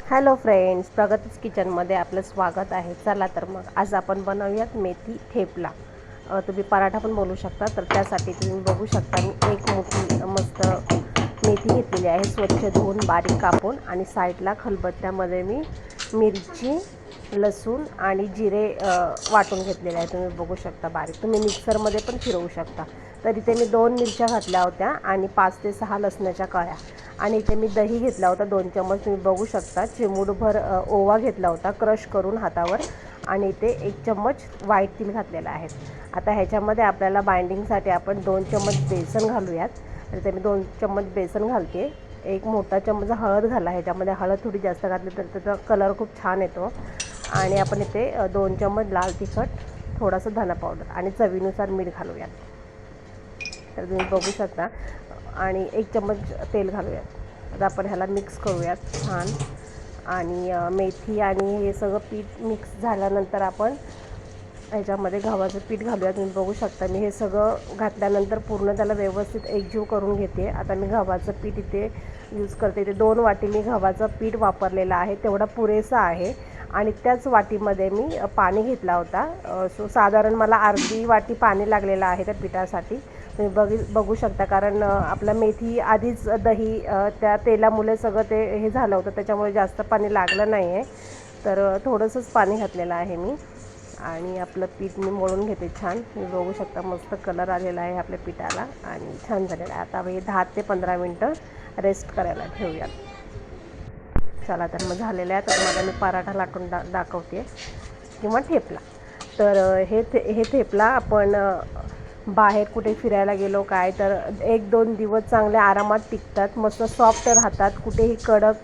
Hello friends, प्रगतीज किचनमध्ये आपलं स्वागत आहे। चला तर मग आज आपण बनवूयात मेथी ठेपला। तुम्ही पराठा पण बोलू शकता। तर त्यासाठी तुम्ही बघू शकता मी एक मोठी मस्त मेथी घेतलेली आहे, स्वच्छ धुवून बारीक कापून, आणि साईडला खलबत्त्यामध्ये मी मिरची, लसूण आणि जिरे वाटून घेतलेले आहे। तुम्ही बघू शकता बारीक, तुम्ही मिक्सरमध्ये पण फिरवू शकता। तर इथे मी 2 मिरच्या घातल्या होत्या आणि 5 ते 6 लसणाच्या कळ्या, आणि इथे मी दही घेतला होता 2 चम्मच। तुम्ही बघू शकता चिमूटभर ओवा घेतला होता क्रश करून हातावर, आणि इथे 1 चम्मच व्हाईट तीळ घातलेला आहे। आता ह्याच्यामध्ये आपल्याला बाइंडिंगसाठी आपण 2 चम्मच बेसन घालूयात। तर इथे मी 2 चम्मच बेसन घालते। 1 मोठा चम्मच हळद घाला, ह्याच्यामध्ये हळद थोडी जास्त घातली तर त्याचा कलर खूप छान येतो। आणि आपण इथे 2 चम्मच लाल तिखट, थोडासा धना पावडर आणि चवीनुसार मीठ घालूयात। तर तुम्ही बघू शकता, आणि 1 चम्मच तेल घालूयात। आता आपण ह्याला मिक्स करूयात छान। आणि मेथी आणि हे सगळं पीठ मिक्स झाल्यानंतर आपण ह्याच्यामध्ये गव्हाचं पीठ घालूया। तुम्ही बघू शकता मी हे सगळं घातल्यानंतर पूर्ण त्याला व्यवस्थित एकजीव करून घेते। आता मी गव्हाचं पीठ इथे यूज करते। इथे 2 वाटी मी गव्हाचं पीठ वापरलेलं आहे, तेवढा पुरेसा आहे। आणि त्याच वाटीमध्ये मी पाणी घेतला होता। साधारण मला अर्धी वाटी पाणी लागलेलं आहे त्या पिठासाठी। तुम्ही बघू शकता, कारण आपलं मेथी आधीच दही त्या तेलामुळे सगळं ते हे झालं होतं, त्याच्यामुळे जास्त पाणी लागलं नाही आहे। तर थोडंसंच पाणी घातलेलं आहे मी, आणि आपलं पीठ मी मळून घेते छान। तुम्ही बघू शकता मस्त कलर आलेला आहे आपल्या पिठाला, आणि छान झालेलं आहे। आता हे 10 ते 15 मिनटं रेस्ट करायला ठेवूयात। चला तर मग झालेलं आहे। तर तुम्हाला मी पराठा लाटून दाखवते, किंवा ठेपला। तर हे ठेपला आपण बाहेर कुठे फिरायला गेलो काय तर 1-2 दिवस चांगले आरामात टिकतात, मस्त सॉफ्ट राहतात, कुठेही कडक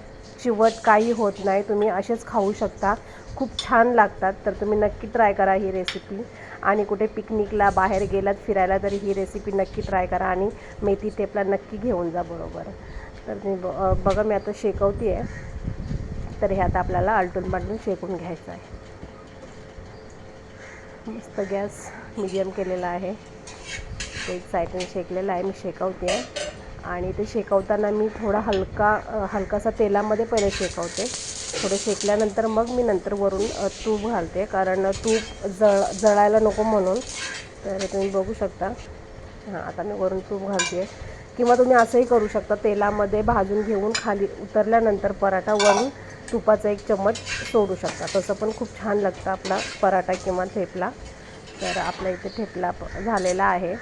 चिवट काही होत नाही। तुम्ही असेच खाऊ शकता, खूप छान लागतात। तर तुम्ही नक्की ट्राय करा ही रेसिपी, आणि कुठे पिकनिकला बाहेर गेलात फिरायला तरी ही रेसिपी नक्की ट्राय करा, आणि मेथी ठेपला नक्की घेऊन जा बरोबर। तर तुम्ही बघा मी आता शेकवते आहे। तर हे आता आपल्याला आलटून पालटून शेकून घ्यायचं आहे। मस्त गॅस मीडियम केलेला आहे, ते एक साईडने शेकलेलं आहे। मी शेकवते आहे, आणि ते शेकवताना मी थोडा हलकासा तेलामध्ये पहिले शेकवते। थोडं शेकल्यानंतर मग मी नंतर वरून तूप घालते, कारण तूप जळायला नको म्हणून। तर तुम्ही बघू शकता, हां आता मी वरून तूप घालते आहे। किंवा तुम्ही असंही करू शकता, तेलामध्ये भाजून घेऊन खाली उतरल्यानंतर पराठा वरून तुपाचा 1 चम्मच सोडू शकता, तसं पण खूप छान लागतं आपला पराठा किंवा ठेपला। तर आपल्या इथे ठेपला झालेला आहे।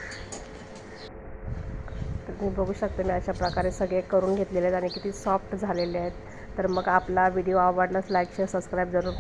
तर तुम्ही बघू शकता मी अशा प्रकारे सगळे करून घेतलेले आहेत, आणि किती सॉफ्ट झालेले आहेत। तर मग आपला व्हिडिओ आवडल्यास लाईक शेअर सबस्क्राईब जरूर करा।